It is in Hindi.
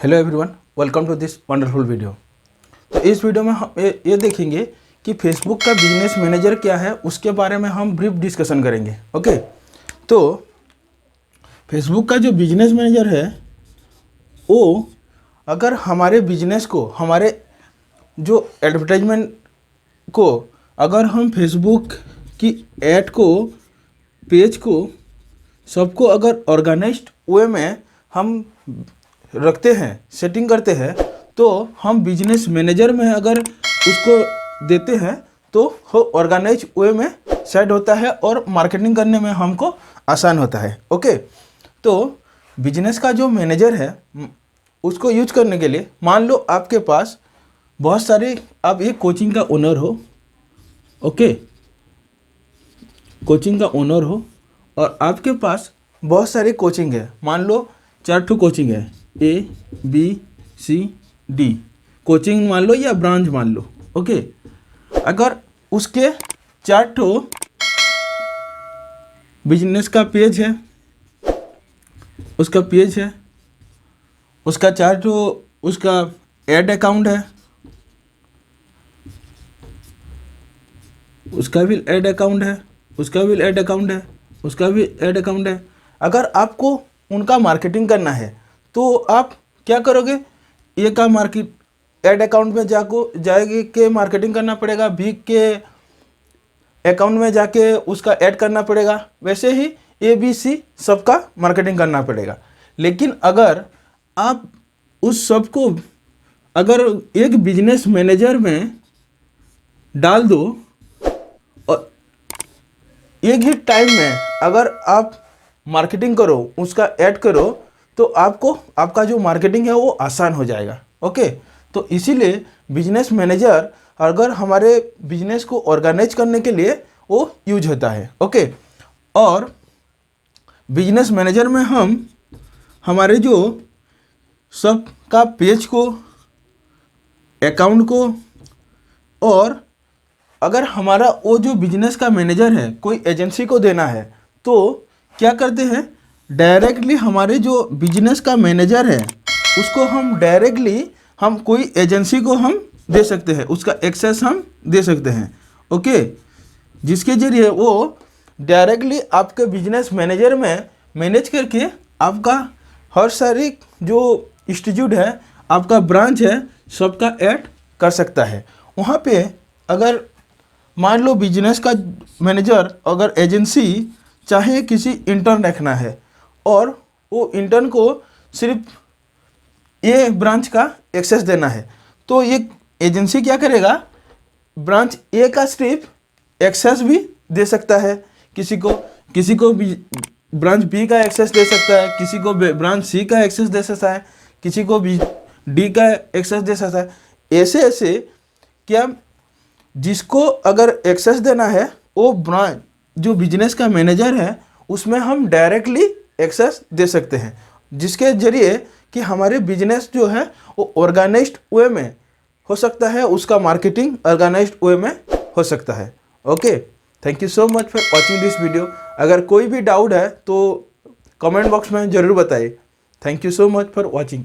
Hello everyone, welcome to this wonderful video. तो इस वीडियो में हम ये देखेंगे कि फेसबुक का बिजनेस मैनेजर क्या है, उसके बारे में हम ब्रीफ डिस्कशन करेंगे। ओके, तो फेसबुक का जो बिजनेस मैनेजर है वो अगर हमारे बिजनेस को, हमारे जो एडवर्टाइजमेंट को, अगर हम फेसबुक की ऐड को, पेज को, सबको अगर ऑर्गेनाइज्ड वे में हम रखते हैं, सेटिंग करते हैं, तो हम बिजनेस मैनेजर में अगर उसको देते हैं तो वो ऑर्गेनाइज वे में सेट होता है और मार्केटिंग करने में हमको आसान होता है। ओके, तो बिजनेस का जो मैनेजर है उसको यूज करने के लिए, मान लो आपके पास बहुत सारे, आप एक कोचिंग का ओनर हो। ओके, कोचिंग का ओनर हो और आपके पास बहुत सारी कोचिंग है, मान लो 4 कोचिंग है, ABCD कोचिंग मान लो या ब्रांच मान लो। ओके, अगर उसके 4 बिजनेस का पेज है, उसका पेज है, उसका 4 उसका ऐड अकाउंट है, उसका भी ऐड अकाउंट है, उसका भी ऐड अकाउंट है, उसका भी ऐड अकाउंट है। अगर आपको उनका मार्केटिंग करना है तो आप क्या करोगे, ए का मार्केट ऐड अकाउंट में जाएगी के मार्केटिंग करना पड़ेगा, बी के अकाउंट में जाके उसका ऐड करना पड़ेगा, वैसे ही ABC सबका मार्केटिंग करना पड़ेगा। लेकिन अगर आप उस सबको अगर एक बिजनेस मैनेजर में डाल दो और एक ही टाइम में अगर आप मार्केटिंग करो, उसका ऐड करो, तो आपको आपका जो मार्केटिंग है वो आसान हो जाएगा। ओके, तो इसीलिए बिजनेस मैनेजर अगर हमारे बिजनेस को ऑर्गेनाइज करने के लिए वो यूज होता है। ओके, और बिजनेस मैनेजर में हम हमारे जो सब का पेज को, अकाउंट को, और अगर हमारा वो जो बिजनेस का मैनेजर है कोई एजेंसी को देना है तो क्या करते हैं, डायरेक्टली हमारे जो बिजनेस का मैनेजर है उसको हम डायरेक्टली हम कोई एजेंसी को हम दे सकते हैं, उसका एक्सेस हम दे सकते हैं। ओके, जिसके जरिए वो डायरेक्टली आपके बिजनेस मैनेजर में मैनेज करके आपका हर सारी जो इंस्टीट्यूट है, आपका ब्रांच है, सबका ऐड कर सकता है। वहाँ पे अगर मान लो बिजनेस का मैनेजर अगर एजेंसी चाहे किसी इंटर्न रखना है और वो इंटर्न को सिर्फ ये ब्रांच का एक्सेस देना है, तो ये एजेंसी क्या करेगा, ब्रांच ए का सिर्फ एक्सेस भी दे सकता है, किसी को भी ब्रांच बी का एक्सेस दे सकता है, किसी को ब्रांच सी का एक्सेस दे सकता है, किसी को भी डी का एक्सेस दे सकता है। ऐसे ऐसे क्या जिसको अगर एक्सेस देना है वो ब्रांच जो बिजनेस का मैनेजर है उसमें हम डायरेक्टली एक्सेस दे सकते हैं, जिसके जरिए कि हमारे बिजनेस जो है वो ऑर्गेनाइज्ड वे में हो सकता है, उसका मार्केटिंग ऑर्गेनाइज्ड वे में हो सकता है। Okay, thank you so much for watching this video. अगर कोई भी डाउट है तो कमेंट बॉक्स में ज़रूर बताइए। Thank you so much for watching.